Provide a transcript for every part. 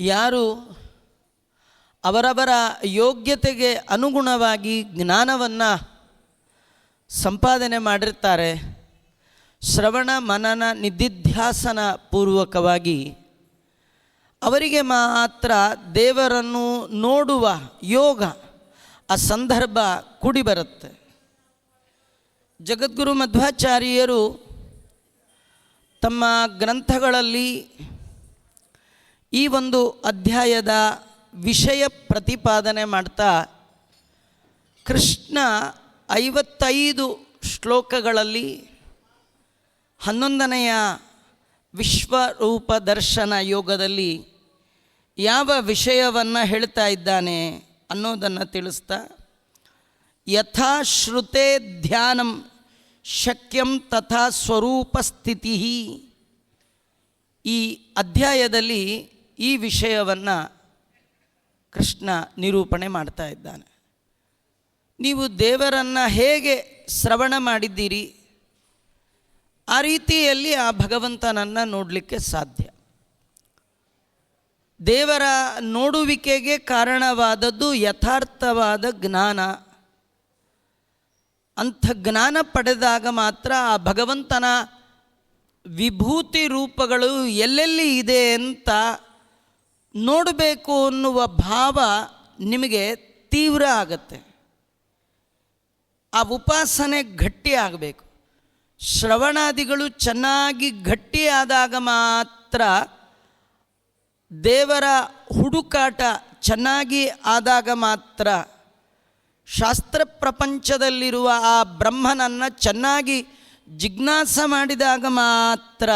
ಯಾರು ಅವರವರ ಯೋಗ್ಯತೆಗೆ ಅನುಗುಣವಾಗಿ ಜ್ಞಾನವನ್ನು ಸಂಪಾದನೆ ಮಾಡಿರ್ತಾರೆ, ಶ್ರವಣ ಮನನ ನಿಧಿಧ್ಯಾಸನ ಪೂರ್ವಕವಾಗಿ ಅವರಿಗೆ ಮಾತ್ರ ದೇವರನ್ನು ನೋಡುವ ಯೋಗ, ಆ ಸಂದರ್ಭ ಕೂಡಿ ಬರುತ್ತೆ. ಜಗದ್ಗುರು ಮಧ್ವಾಚಾರ್ಯರು ತಮ್ಮ ಗ್ರಂಥಗಳಲ್ಲಿ ಈ ಒಂದು ಅಧ್ಯಾಯದ ವಿಷಯ ಪ್ರತಿಪಾದನೆ ಮಾಡ್ತಾ ಕೃಷ್ಣ 55 ಶ್ಲೋಕಗಳಲ್ಲಿ 11ನೆಯ ವಿಶ್ವರೂಪ ದರ್ಶನ ಯೋಗದಲ್ಲಿ ಯಾವ ವಿಷಯವನ್ನು ಹೇಳ್ತಾ ಇದ್ದಾನೆ ಅನ್ನೋದನ್ನು ತಿಳಿಸ್ತಾ, ಯಥಾ ಶ್ರುತೆ ಧ್ಯಾನಂ ಶಕ್ಯಂ ತಥಾ ಸ್ವರೂಪ ಸ್ಥಿತಿ, ಈ ಅಧ್ಯಾಯದಲ್ಲಿ ಈ ವಿಷಯವನ್ನು ಕೃಷ್ಣ ನಿರೂಪಣೆ ಮಾಡ್ತಾ ಇದ್ದಾನೆ. ನೀವು ದೇವರನ್ನು ಹೇಗೆ ಶ್ರವಣ ಮಾಡಿದ್ದೀರಿ, ಆ ರೀತಿಯಲ್ಲಿ ಆ ಭಗವಂತನನ್ನು ನೋಡಲಿಕ್ಕೆ ಸಾಧ್ಯ. ದೇವರ ನೋಡುವಿಕೆಗೆ ಕಾರಣವಾದದ್ದು ಯಥಾರ್ಥವಾದ ಜ್ಞಾನ. ಅಂಥ ಜ್ಞಾನ ಪಡೆದಾಗ ಮಾತ್ರ ಆ ಭಗವಂತನ ವಿಭೂತಿ ರೂಪಗಳು ಎಲ್ಲೆಲ್ಲಿ ಇದೆ ಅಂತ ನೋಡಬೇಕು ಅನ್ನುವ ಭಾವ ನಿಮಗೆ ತೀವ್ರ ಆಗತ್ತೆ. ಆ ಉಪಾಸನೆ ಗಟ್ಟಿ ಆಗಬೇಕು. ಶ್ರವಣಾದಿಗಳು ಚೆನ್ನಾಗಿ ಗಟ್ಟಿಯಾದಾಗ ಮಾತ್ರ, ದೇವರ ಹುಡುಕಾಟ ಚೆನ್ನಾಗಿ ಆದಾಗ ಮಾತ್ರ, ಶಾಸ್ತ್ರ ಪ್ರಪಂಚದಲ್ಲಿರುವ ಆ ಬ್ರಹ್ಮನನ್ನು ಚೆನ್ನಾಗಿ ಜಿಜ್ಞಾಸ ಮಾಡಿದಾಗ ಮಾತ್ರ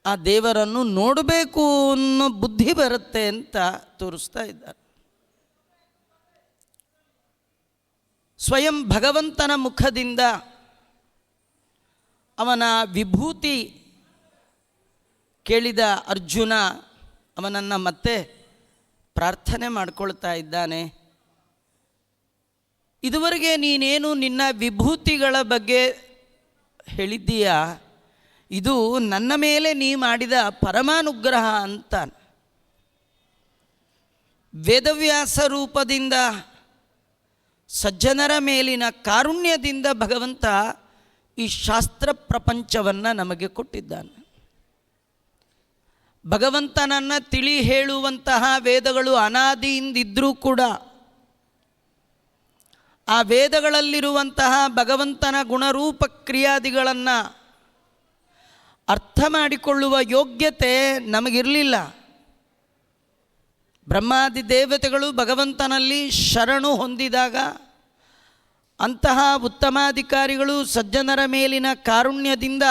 ಆ ದೇವರನ್ನು ನೋಡಬೇಕು ಅನ್ನೋ ಬುದ್ಧಿ ಬರುತ್ತೆ ಅಂತ ತೋರಿಸ್ತಾ ಇದ್ದಾರೆ. ಸ್ವಯಂ ಭಗವಂತನ ಮುಖದಿಂದ ಅವನ ವಿಭೂತಿ ಕೇಳಿದ ಅರ್ಜುನ ಅವನನ್ನು ಮತ್ತೆ ಪ್ರಾರ್ಥನೆ ಮಾಡಿಕೊಳ್ತಾ ಇದ್ದಾನೆ. ಇದುವರೆಗೆ ನೀನೇನು ನಿನ್ನ ವಿಭೂತಿಗಳ ಬಗ್ಗೆ ಹೇಳಿದ್ದೀಯಾ, ಇದು ನನ್ನ ಮೇಲೆ ನೀ ಮಾಡಿದ ಪರಮಾನುಗ್ರಹ ಅಂತ. ವೇದವ್ಯಾಸ ರೂಪದಿಂದ ಸಜ್ಜನರ ಮೇಲಿನ ಕಾರುಣ್ಯದಿಂದ ಭಗವಂತ ಈ ಶಾಸ್ತ್ರ ಪ್ರಪಂಚವನ್ನು ನಮಗೆ ಕೊಟ್ಟಿದ್ದಾನೆ. ಭಗವಂತನನ್ನು ತಿಳಿ ಹೇಳುವಂತಹ ವೇದಗಳು ಅನಾದಿಯಿಂದಿದ್ದರೂ ಕೂಡ ಆ ವೇದಗಳಲ್ಲಿರುವಂತಹ ಭಗವಂತನ ಗುಣರೂಪ ಕ್ರಿಯಾದಿಗಳನ್ನು ಅರ್ಥ ಮಾಡಿಕೊಳ್ಳುವ ಯೋಗ್ಯತೆ ನಮಗಿರಲಿಲ್ಲ. ಬ್ರಹ್ಮಾದಿ ದೇವತೆಗಳು ಭಗವಂತನಲ್ಲಿ ಶರಣು ಹೊಂದಿದಾಗ ಅಂತಹ ಉತ್ತಮಾಧಿಕಾರಿಗಳು ಸಜ್ಜನರ ಮೇಲಿನ ಕಾರುಣ್ಯದಿಂದ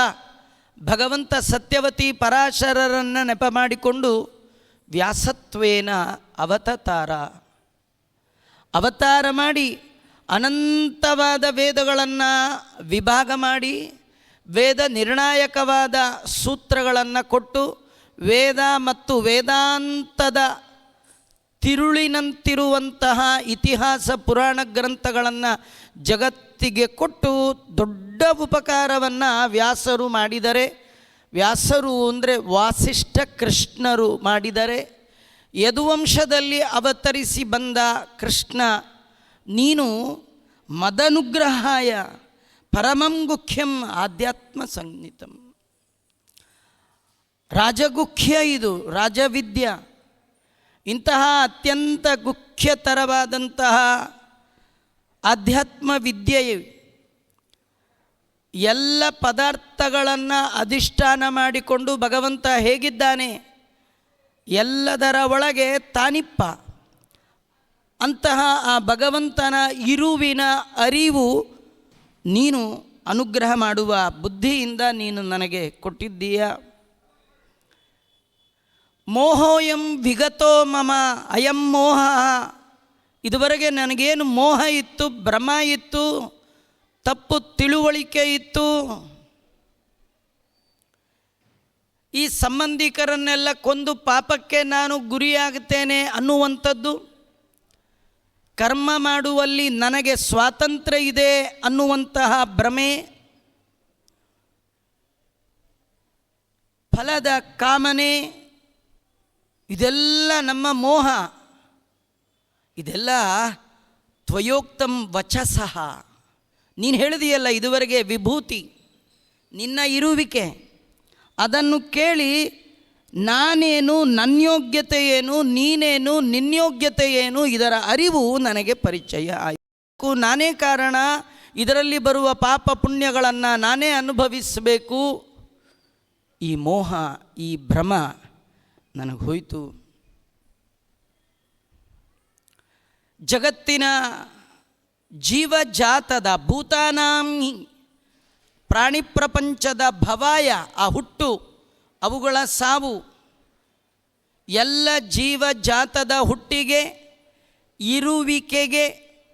ಭಗವಂತ ಸತ್ಯವತಿ ಪರಾಶರರನ್ನು ನೆಪ ಮಾಡಿಕೊಂಡು ವ್ಯಾಸತ್ವೇನ ಅವತಾರ ಮಾಡಿ ಅನಂತವಾದ ವೇದಗಳನ್ನು ವಿಭಾಗ ಮಾಡಿ ವೇದ ನಿರ್ಣಾಯಕವಾದ ಸೂತ್ರಗಳನ್ನು ಕೊಟ್ಟು ವೇದ ಮತ್ತು ವೇದಾಂತದ ತಿರುಳಿನಂತಿರುವಂತಹ ಇತಿಹಾಸ ಪುರಾಣ ಗ್ರಂಥಗಳನ್ನು ಜಗತ್ತಿಗೆ ಕೊಟ್ಟು ದೊಡ್ಡ ಉಪಕಾರವನ್ನು ವ್ಯಾಸರು ಮಾಡಿದರೆ. ವ್ಯಾಸರು ಅಂದರೆ ವಾಸಿಷ್ಠ ಕೃಷ್ಣರು ಮಾಡಿದರೆ. ಯದುವಂಶದಲ್ಲಿ ಅವತರಿಸಿ ಬಂದ ಕೃಷ್ಣ, ನೀನು ಮದನುಗ್ರಹಾಯ ಪರಮಂ ಗುಖ್ಯಂ ಆಧ್ಯಾತ್ಮ ಸಂಹಿತಂ, ರಾಜಗುಖ್ಯ, ಇದು ರಾಜವಿದ್ಯ. ಇಂತಹ ಅತ್ಯಂತ ಗುಖ್ಯತರವಾದಂತಹ ಆಧ್ಯಾತ್ಮ ವಿದ್ಯೆಯು ಎಲ್ಲ ಪದಾರ್ಥಗಳನ್ನು ಅಧಿಷ್ಠಾನ ಮಾಡಿಕೊಂಡು ಭಗವಂತ ಹೇಗಿದ್ದಾನೆ, ಎಲ್ಲದರ ಒಳಗೆ ತಾನಿಪ್ಪ. ಅಂತಹ ಆ ಭಗವಂತನ ಇರುವಿನ ಅರಿವು ನೀನು ಅನುಗ್ರಹ ಮಾಡುವ ಬುದ್ಧಿಯಿಂದ ನೀನು ನನಗೆ ಕೊಟ್ಟಿದ್ದೀಯ. ಮೋಹೋಯಂ ವಿಗತೋ ಮಮ ಅಯಂ ಮೋಹ, ಇದುವರೆಗೆ ನನಗೇನು ಮೋಹ ಇತ್ತು, ಭ್ರಮ ಇತ್ತು, ತಪ್ಪು ತಿಳುವಳಿಕೆ ಇತ್ತು, ಈ ಸಂಬಂಧಿಕರನ್ನೆಲ್ಲ ಕೊಂದು ಪಾಪಕ್ಕೆ ನಾನು ಗುರಿಯಾಗುತ್ತೇನೆ ಅನ್ನುವಂಥದ್ದು, ಕರ್ಮ ಮಾಡುವಲ್ಲಿ ನನಗೆ ಸ್ವಾತಂತ್ರ್ಯ ಇದೆ ಅನ್ನುವಂತಹ ಭ್ರಮೆ, ಫಲದ ಕಾಮನೆ, ಇದೆಲ್ಲ ನಮ್ಮ ಮೋಹ. ಇದೆಲ್ಲ ತ್ವಯೋಕ್ತಂ ವಚಸಃ, ನೀನು ಹೇಳಿದೆಯಲ್ಲ ಇದುವರೆಗೆ ವಿಭೂತಿ, ನಿನ್ನ ಇರುವಿಕೆ, ಅದನ್ನು ಕೇಳಿ ನಾನೇನು, ನನ್ನ ಯೋಗ್ಯತೆ ಏನು, ನೀನೇನು, ನಿನ್ನ ಯೋಗ್ಯತೆ ಏನು, ಇದರ ಅರಿವು ನನಗೆ ಪರಿಚಯ ಆಯಿತು. ನಾನೇ ಕಾರಣ, ಇದರಲ್ಲಿ ಬರುವ ಪಾಪ ಪುಣ್ಯಗಳನ್ನು ನಾನೇ ಅನುಭವಿಸಬೇಕು. ಈ ಮೋಹ, ಈ ಭ್ರಮ ನನಗೆ ಹೋಯಿತು. ಜಗತ್ತಿನ ಜೀವಜಾತದ ಭೂತಾನಾಂ ಪ್ರಾಣಿ ಪ್ರಪಂಚದ ಭವಾಯ, ಆ ಹುಟ್ಟು, ಅವುಗಳ ಸಾವು, ಎಲ್ಲ ಜೀವಜಾತದ ಹುಟ್ಟಿಗೆ, ಇರುವಿಕೆಗೆ,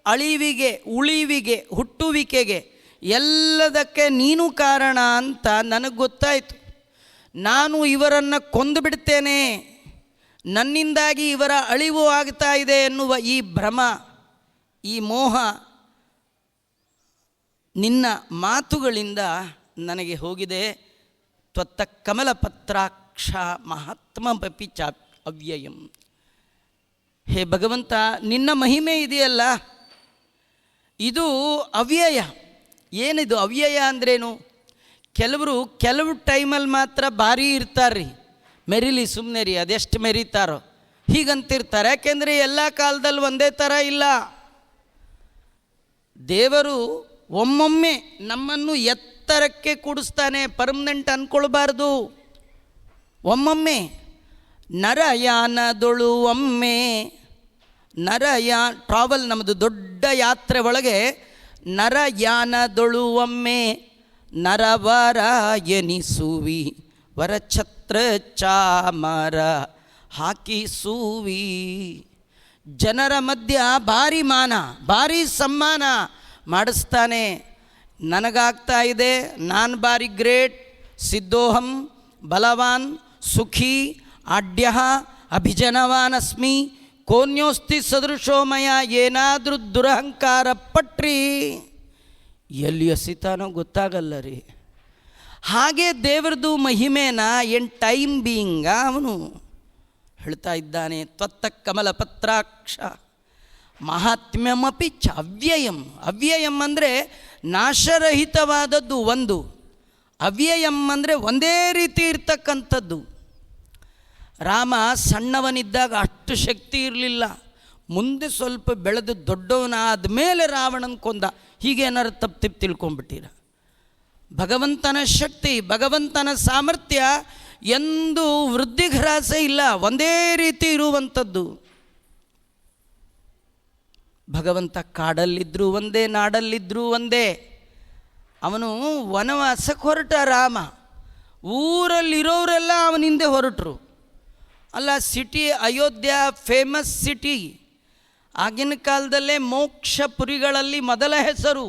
ಅಳಿವಿಗೆ, ಉಳಿವಿಗೆ, ಹುಟ್ಟುವಿಕೆಗೆ ಎಲ್ಲದಕ್ಕೆ ನೀನು ಕಾರಣ ಅಂತ ನನಗೆ ಗೊತ್ತಾಯಿತು. ನಾನು ಇವರನ್ನು ಕೊಂದು ಬಿಡ್ತೇನೆ, ನನ್ನಿಂದಾಗಿ ಇವರ ಅಳಿವು ಆಗ್ತಾ ಇದೆ ಎನ್ನುವ ಈ ಭ್ರಮ, ಈ ಮೋಹ ನಿನ್ನ ಮಾತುಗಳಿಂದ ನನಗೆ ಹೋಗಿದೆ. ತ್ವತ್ತ ಕಮಲಪತ್ರಾಕ್ಷ ಮಹಾತ್ಮಪಿ ಚ ಅವ್ಯಯಂ. ಹೇ ಭಗವಂತ, ನಿನ್ನ ಮಹಿಮೆ ಇದೆಯಲ್ಲ, ಇದು ಅವ್ಯಯ. ಏನಿದು ಅವ್ಯಯ ಅಂದ್ರೇನು? ಕೆಲವು ಟೈಮಲ್ಲಿ ಮಾತ್ರ ಭಾರಿ ಇರ್ತಾರ್ರಿ, ಮೆರಿಲಿ ಸುಮ್ಮನೆ ರೀ, ಅದೆಷ್ಟು ಮೆರೀತಾರೋ ಹೀಗಂತಿರ್ತಾರೆ. ಯಾಕೆಂದರೆ ಎಲ್ಲ ಕಾಲದಲ್ಲಿ ಒಂದೇ ಥರ ಇಲ್ಲ. ದೇವರು ಒಮ್ಮೊಮ್ಮೆ ನಮ್ಮನ್ನು ಎತ್ತರಕ್ಕೆ ಕೂಡಿಸ್ತಾನೆ, ಪರ್ಮನೆಂಟ್ ಅಂದ್ಕೊಳ್ಬಾರ್ದು. ಒಮ್ಮೊಮ್ಮೆ ನರಯಾನದೊಳು ಒಮ್ಮೆ ಟ್ರಾವೆಲ್, ನಮ್ಮದು ದೊಡ್ಡ ಯಾತ್ರೆ ಒಳಗೆ ನರಯಾನದೊಳು ಒಮ್ಮೆ ನರವರ ಎನಿಸುವಿ ವರಛತ್ರ ಚಾಮರ ಹಾಕಿಸುವಿ. ಜನರ ಮಧ್ಯ ಭಾರಿ ಮಾನ, ಭಾರಿ ಸಮ್ಮಾನ ಮಾಡಿಸ್ತಾನೆ. ನನಗಾಗ್ತಾ ಇದೆ, ನಾನು ಭಾರಿ ಗ್ರೇಟ್, ಸಿದ್ಧೋಹಂ ಬಲವಾನ್ ಸುಖಿ ಆಡ್ಯ ಅಭಿಜನವಾನಸ್ಮಿ ಕೋನ್ಯೋಸ್ತಿ ಸದೃಶೋಮಯ. ಏನಾದರೂ ದುರಹಂಕಾರ ಪಟ್ರಿ ಎಲ್ಲಿ ಎಸಿತಾನೋ ಗೊತ್ತಾಗಲ್ಲ ರೀ. ಹಾಗೆ ದೇವರದು ಮಹಿಮೇನ ಏನು ಟೈಮ್ ಬೀಯಿಂಗ ಅವನು ಹೇಳ್ತಾ ಇದ್ದಾನೆ. ತ್ವತ್ತ ಕಮಲ ಪತ್ರಾಕ್ಷ ಮಹಾತ್ಮ್ಯಮಪಿ ಚ ಅವ್ಯಯಂ. ಅವ್ಯಯಂ ಅಂದರೆ ನಾಶರಹಿತವಾದದ್ದು ಒಂದು, ಅವ್ಯಯಂ ಅಂದರೆ ಒಂದೇ ರೀತಿ ಇರ್ತಕ್ಕಂಥದ್ದು. ರಾಮ ಸಣ್ಣವನಿದ್ದಾಗ ಅಷ್ಟು ಶಕ್ತಿ ಇರಲಿಲ್ಲ, ಮುಂದೆ ಸ್ವಲ್ಪ ಬೆಳೆದು ದೊಡ್ಡವನಾದ ಮೇಲೆ ರಾವಣನ ಕೊಂದ. ಹೀಗೇನಾರು ತಪ್ಪು ತಿಳ್ಕೊಂಬಿಟ್ಟಿರ. ಭಗವಂತನ ಶಕ್ತಿ, ಭಗವಂತನ ಸಾಮರ್ಥ್ಯ ಎಂದು ವೃದ್ಧಿಘ್ರಾಸ ಇಲ್ಲ, ಒಂದೇ ರೀತಿ ಇರುವಂಥದ್ದು. ಭಗವಂತ ಕಾಡಲ್ಲಿದ್ದರೂ ಒಂದೇ, ನಾಡಲ್ಲಿದ್ದರೂ ಒಂದೇ. ಅವನು ವನವಾಸಕ್ಕೆ ಹೊರಟ ರಾಮ, ಊರಲ್ಲಿರೋರೆಲ್ಲ ಅವನ ಹಿಂದೆ ಹೊರಟರು. ಅಲ್ಲ, ಸಿಟಿ ಅಯೋಧ್ಯ ಫೇಮಸ್ ಸಿಟಿ. ಆಗಿನ ಕಾಲದಲ್ಲೇ ಮೋಕ್ಷಪುರಿಗಳಲ್ಲಿ ಮೊದಲ ಹೆಸರು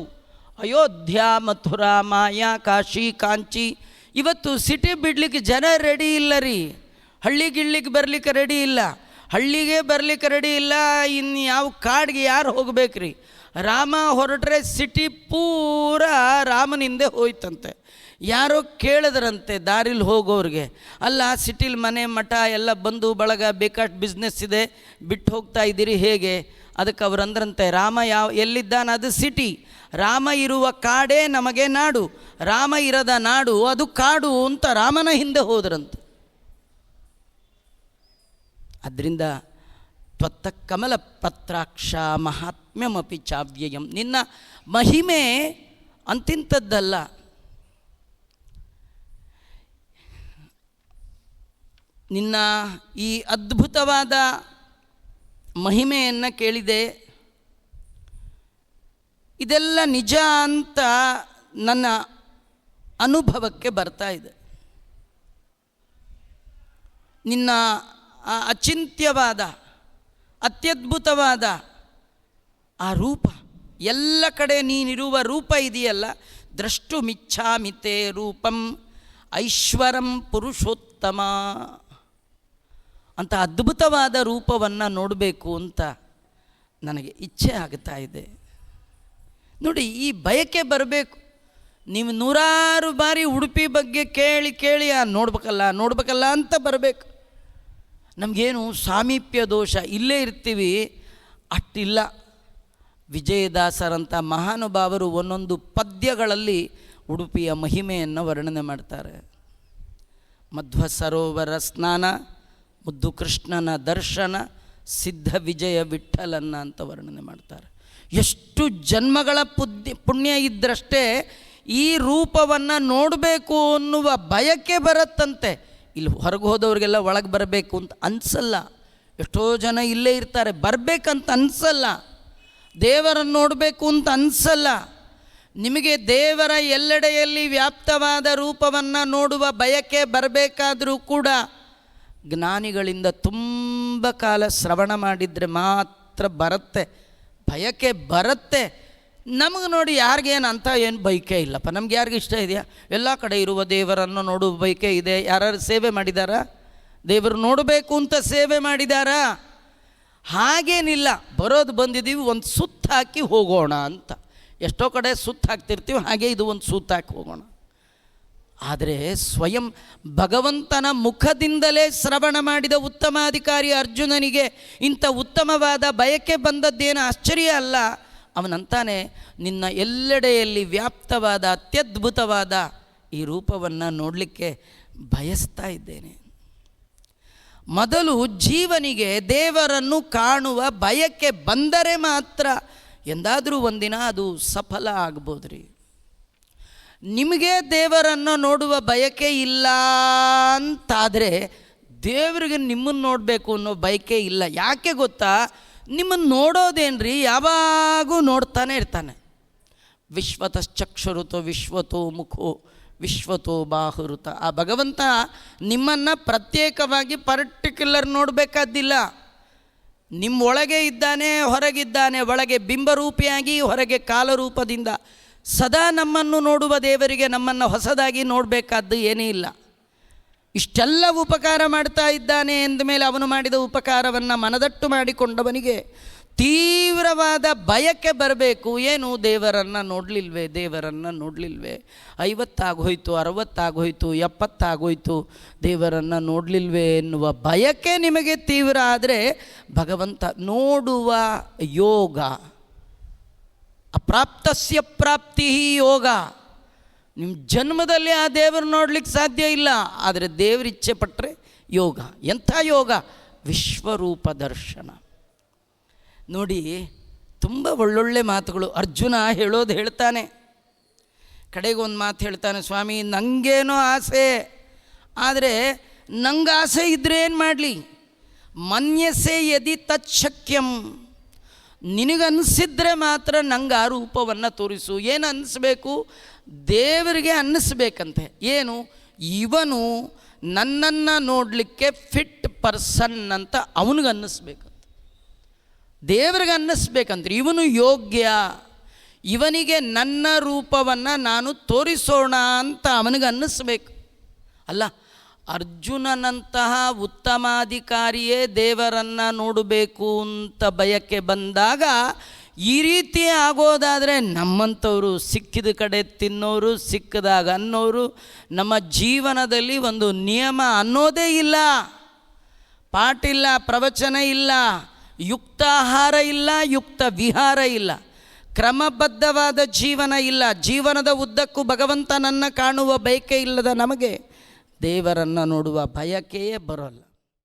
ಅಯೋಧ್ಯ, ಮಥುರಾ, ಮಾಯಾ, ಕಾಶಿ, ಕಾಂಚಿ. ಇವತ್ತು ಸಿಟಿ ಬಿಡಲಿಕ್ಕೆ ಜನ ರೆಡಿ ಇಲ್ಲ ರೀ. ಹಳ್ಳಿಗಿಳ್ಳಿಗೆ ಬರಲಿಕ್ಕೆ ರೆಡಿ ಇಲ್ಲ, ಹಳ್ಳಿಗೆ ಬರಲಿಕ್ಕೆ ರೆಡಿ ಇಲ್ಲ. ಇನ್ನು ಯಾವ ಕಾಡಿಗೆ ಯಾರು ಹೋಗ್ಬೇಕ್ರಿ? ರಾಮ ಹೊರಟ್ರೆ ಸಿಟಿ ಪೂರ ರಾಮನಿಂದೆ ಹೋಯ್ತಂತೆ. ಯಾರೋ ಕೇಳಿದ್ರಂತೆ ದಾರಿಲಿ ಹೋಗೋರಿಗೆ, ಅಲ್ಲ ಸಿಟಿಲಿ ಮನೆ ಮಠ ಎಲ್ಲ ಬಂದು ಬಳಗ ಬೇಕಾಷ್ಟು ಬಿಸ್ನೆಸ್ ಇದೆ, ಬಿಟ್ಟು ಹೋಗ್ತಾ ಇದ್ದೀರಿ ಹೇಗೆ? ಅದಕ್ಕೆ ಅವ್ರು ಅಂದ್ರಂತೆ, ರಾಮ ಎಲ್ಲಿದ್ದಾನ ಅದು ಸಿಟಿ, ರಾಮ ಇರುವ ಕಾಡೇ ನಮಗೆ ನಾಡು, ರಾಮ ಇರದ ನಾಡು ಅದು ಕಾಡು ಅಂತ ರಾಮನ ಹಿಂದೆ ಹೋದ್ರಂತೆ. ಅದರಿಂದ ತ್ವತ್ತ ಕಮಲ ಪತ್ರಾಕ್ಷ ಮಹಾತ್ಮ್ಯಮಪಿ ಚಾವ್ಯಯಂ. ನಿನ್ನ ಮಹಿಮೆ ಅಂತಿಂಥದ್ದಲ್ಲ. ನಿನ್ನ ಈ ಅದ್ಭುತವಾದ ಮಹಿಮೆಯನ್ನು ಕೇಳಿದೆ, ಇದೆಲ್ಲ ನಿಜ ಅಂತ ನನ್ನ ಅನುಭವಕ್ಕೆ ಬರ್ತಾ ಇದೆ. ನಿನ್ನ ಅಚಿಂತ್ಯವಾದ ಅತ್ಯದ್ಭುತವಾದ ಆ ರೂಪ, ಎಲ್ಲ ಕಡೆ ನೀನಿರುವ ರೂಪ ಇದೆಯಲ್ಲ, ದ್ರಷ್ಟುಮಿಚ್ಛಾಮಿತೆ ರೂಪಂ ಐಶ್ವರಂ ಪುರುಷೋತ್ತಮ ಅಂತ ಅದ್ಭುತವಾದ ರೂಪವನ್ನು ನೋಡಬೇಕು ಅಂತ ನನಗೆ ಇಚ್ಛೆ ಆಗ್ತಾ ಇದೆ. ನೋಡಿ, ಈ ಬಯಕೆ ಬರಬೇಕು. ನೀವು ನೂರಾರು ಬಾರಿ ಉಡುಪಿ ಬಗ್ಗೆ ಕೇಳಿ ಕೇಳಿ ನೋಡ್ಬೇಕಲ್ಲ ಅಂತ ಬರಬೇಕು. ನಮಗೇನು ಸಾಮೀಪ್ಯ ದೋಷ, ಇಲ್ಲೇ ಇರ್ತೀವಿ ಅಷ್ಟಿಲ್ಲ. ವಿಜಯದಾಸರಂಥ ಮಹಾನುಭಾವರು ಒಂದೊಂದು ಪದ್ಯಗಳಲ್ಲಿ ಉಡುಪಿಯ ಮಹಿಮೆಯನ್ನು ವರ್ಣನೆ ಮಾಡ್ತಾರೆ. ಮಧ್ವ ಸರೋವರ ಸ್ನಾನ, ಮುದ್ದು ಕೃಷ್ಣನ ದರ್ಶನ, ಸಿದ್ಧ ವಿಜಯ ವಿಠಲನ್ನ ಅಂತ ವರ್ಣನೆ ಮಾಡ್ತಾರೆ. ಎಷ್ಟು ಜನ್ಮಗಳ ಪುಣ್ಯ ಇದ್ದರಷ್ಟೇ ಈ ರೂಪವನ್ನು ನೋಡಬೇಕು ಅನ್ನುವ ಬಯಕೆ ಬರುತ್ತಂತೆ. ಇಲ್ಲಿ ಹೊರಗೆ ಹೋದವ್ರಿಗೆಲ್ಲ ಒಳಗೆ ಬರಬೇಕು ಅಂತ ಅನಿಸಲ್ಲ. ಎಷ್ಟೋ ಜನ ಇಲ್ಲೇ ಇರ್ತಾರೆ, ಬರಬೇಕಂತ ಅನಿಸಲ್ಲ. ದೇವರನ್ನು ನೋಡಬೇಕು ಅಂತ ಅನಿಸಲ್ಲ. ನಿಮಗೆ ದೇವರ ಎಲ್ಲೆಡೆಯಲ್ಲಿ ವ್ಯಾಪ್ತವಾದ ರೂಪವನ್ನು ನೋಡುವ ಬಯಕೆ ಬರಬೇಕಾದರೂ ಕೂಡ ಜ್ಞಾನಿಗಳಿಂದ ತುಂಬ ಕಾಲ ಶ್ರವಣ ಮಾಡಿದರೆ ಮಾತ್ರ ಬರುತ್ತೆ, ಬಯಕೆ ಬರುತ್ತೆ. ನಮಗೆ ನೋಡಿ ಯಾರಿಗೇನು ಅಂತ ಏನು ಬಯಕೆ ಇಲ್ಲಪ್ಪ. ನಮ್ಗೆ ಯಾರಿಗೂ ಇಷ್ಟ ಇದೆಯಾ? ಎಲ್ಲ ಕಡೆ ಇರುವ ದೇವರನ್ನು ನೋಡುವ ಬಯಕೆ ಇದೆ. ಯಾರು ಸೇವೆ ಮಾಡಿದಾರಾ? ದೇವರು ನೋಡಬೇಕು ಅಂತ ಸೇವೆ ಮಾಡಿದಾರಾ? ಹಾಗೇನಿಲ್ಲ. ಬರೋದು ಬಂದಿದ್ದೀವಿ, ಒಂದು ಸುತ್ತ ಹಾಕಿ ಹೋಗೋಣ ಅಂತ. ಎಷ್ಟೋ ಕಡೆ ಸುತ್ತ ಹಾಕ್ತಿರ್ತೀವಿ, ಹಾಗೆ ಇದು ಒಂದು ಸುತ್ತ ಹಾಕಿ ಹೋಗೋಣ. ಆದರೆ ಸ್ವಯಂ ಭಗವಂತನ ಮುಖದಿಂದಲೇ ಶ್ರವಣ ಮಾಡಿದ ಉತ್ತಮಾಧಿಕಾರಿ ಅರ್ಜುನನಿಗೆ ಇಂಥ ಉತ್ತಮವಾದ ಬಯಕೆ ಬಂದದ್ದೇನು ಆಶ್ಚರ್ಯ ಅಲ್ಲ. ಅವನಂತಾನೆ, ನಿನ್ನ ಎಲ್ಲೆಡೆಯಲ್ಲಿ ವ್ಯಾಪ್ತವಾದ ಅತ್ಯದ್ಭುತವಾದ ಈ ರೂಪವನ್ನು ನೋಡಲಿಕ್ಕೆ ಬಯಸ್ತಾ ಇದ್ದೇನೆ. ಮೊದಲು ಜೀವನಿಗೆ ದೇವರನ್ನು ಕಾಣುವ ಬಯಕೆ ಬಂದರೆ ಮಾತ್ರ ಎಂದಾದರೂ ಒಂದಿನ ಅದು ಸಫಲ ಆಗ್ಬೋದ್ರಿ. ನಿಮಗೆ ದೇವರನ್ನು ನೋಡುವ ಬಯಕೆ ಇಲ್ಲ ಅಂತಾದರೆ ದೇವರಿಗೆ ನಿಮ್ಮನ್ನು ನೋಡಬೇಕು ಅನ್ನೋ ಬಯಕೆ ಇಲ್ಲ. ಯಾಕೆ ಗೊತ್ತಾ? ನಿಮ್ಮನ್ನು ನೋಡೋದೇನ್ರಿ, ಯಾವಾಗೂ ನೋಡ್ತಾನೆ ಇರ್ತಾನೆ. ವಿಶ್ವತಶ್ಚಕ್ಷುರುತೋ ವಿಶ್ವತೋ ಮುಖೋ ವಿಶ್ವತೋ ಬಾಹುರುತ. ಆ ಭಗವಂತ ನಿಮ್ಮನ್ನು ಪ್ರತ್ಯೇಕವಾಗಿ ಪರ್ಟಿಕ್ಯುಲರ್ ನೋಡಬೇಕಾದ್ದಿಲ್ಲ. ನಿಮ್ಮೊಳಗೆ ಇದ್ದಾನೆ, ಹೊರಗಿದ್ದಾನೆ. ಒಳಗೆ ಬಿಂಬರೂಪಿಯಾಗಿ, ಹೊರಗೆ ಕಾಲರೂಪದಿಂದ ಸದಾ ನಮ್ಮನ್ನು ನೋಡುವ ದೇವರಿಗೆ ನಮ್ಮನ್ನು ಹೊಸದಾಗಿ ನೋಡಬೇಕಾದ್ದು ಏನೇ ಇಲ್ಲ. ಇಷ್ಟೆಲ್ಲ ಉಪಕಾರ ಮಾಡ್ತಾ ಇದ್ದಾನೆ ಎಂದಮೇಲೆ ಅವನು ಮಾಡಿದ ಉಪಕಾರವನ್ನು ಮನದಟ್ಟು ಮಾಡಿಕೊಂಡವನಿಗೆ ತೀವ್ರವಾದ ಬಯಕೆ ಬರಬೇಕು. ಏನು? ದೇವರನ್ನು ನೋಡಲಿಲ್ವೇ, ದೇವರನ್ನು ನೋಡಲಿಲ್ವೇ, 50 ಆಗೋಯ್ತು, 60 ಆಗೋಯ್ತು, 70 ಆಗೋಯ್ತು, ದೇವರನ್ನು ನೋಡಲಿಲ್ವೇ ಎನ್ನುವ ಬಯಕೆ ನಿಮಗೆ ತೀವ್ರ ಆದರೆ ಭಗವಂತ ನೋಡುವ ಯೋಗ. ಅಪ್ರಾಪ್ತಸ್ಯ ಪ್ರಾಪ್ತಿ ಯೋಗ. ನಿಮ್ಮ ಜನ್ಮದಲ್ಲಿ ಆ ದೇವರು ನೋಡ್ಲಿಕ್ಕೆ ಸಾಧ್ಯ ಇಲ್ಲ, ಆದರೆ ದೇವರಿಚ್ಛೆ ಪಟ್ಟರೆ ಯೋಗ. ಎಂಥ ಯೋಗ? ವಿಶ್ವರೂಪ ದರ್ಶನ. ನೋಡಿ, ತುಂಬ ಒಳ್ಳೊಳ್ಳೆ ಮಾತುಗಳು ಅರ್ಜುನ ಹೇಳೋದು ಹೇಳ್ತಾನೆ. ಕಡೆಗೆ ಒಂದು ಮಾತು ಹೇಳ್ತಾನೆ, ಸ್ವಾಮಿ ನನಗೇನೋ ಆಸೆ, ಆದರೆ ನಂಗೆ ಆಸೆ ಇದ್ದರೆ ಏನು ಮಾಡಲಿ? ಮನ್ಯಸೆ ಯದಿ ತಚ್ಛಕ್ಯಂ. ನಿನಗನ್ನಿಸಿದ್ರೆ ಮಾತ್ರ ನಂಗೆ ಆ ರೂಪವನ್ನು ತೋರಿಸು. ಏನು ಅನ್ನಿಸ್ಬೇಕು? ದೇವರಿಗೆ ಅನ್ನಿಸ್ಬೇಕಂತೆ. ಏನು? ಇವನು ನನ್ನನ್ನು ನೋಡಲಿಕ್ಕೆ ಫಿಟ್ ಪರ್ಸನ್ ಅಂತ ಅವನಿಗೆ ಅನ್ನಿಸ್ಬೇಕಂತ, ದೇವರಿಗೆ ಅನ್ನಿಸ್ಬೇಕಂದ್ರೆ ಇವನು ಯೋಗ್ಯ, ಇವನಿಗೆ ನನ್ನ ರೂಪವನ್ನು ನಾನು ತೋರಿಸೋಣ ಅಂತ ಅವನಿಗೆ ಅನ್ನಿಸ್ಬೇಕು. ಅಲ್ಲ, ಅರ್ಜುನನಂತಹ ಉತ್ತಮಾಧಿಕಾರಿಯೇ ದೇವರನ್ನು ನೋಡಬೇಕು ಅಂತ ಬಯಕೆ ಬಂದಾಗ ಈ ರೀತಿ ಆಗೋದಾದರೆ ನಮ್ಮಂಥವರು ಸಿಕ್ಕಿದ ಕಡೆ ತಿನ್ನೋರು, ಸಿಕ್ಕದಾಗ ಅನ್ನೋರು, ನಮ್ಮ ಜೀವನದಲ್ಲಿ ಒಂದು ನಿಯಮ ಅನ್ನೋದೇ ಇಲ್ಲ, ಪಾಠ ಇಲ್ಲ, ಪ್ರವಚನ ಇಲ್ಲ, ಯುಕ್ತ ಆಹಾರ ಇಲ್ಲ, ಯುಕ್ತ ವಿಹಾರ ಇಲ್ಲ, ಕ್ರಮಬದ್ಧವಾದ ಜೀವನ ಇಲ್ಲ. ಜೀವನದ ಉದ್ದಕ್ಕೂ ಭಗವಂತನನ್ನು ಕಾಣುವ ಬಯಕೆ ಇಲ್ಲದ ನಮಗೆ ದೇವರನ್ನು ನೋಡುವ ಬಯಕೆಯೇ ಬರೋಲ್ಲ.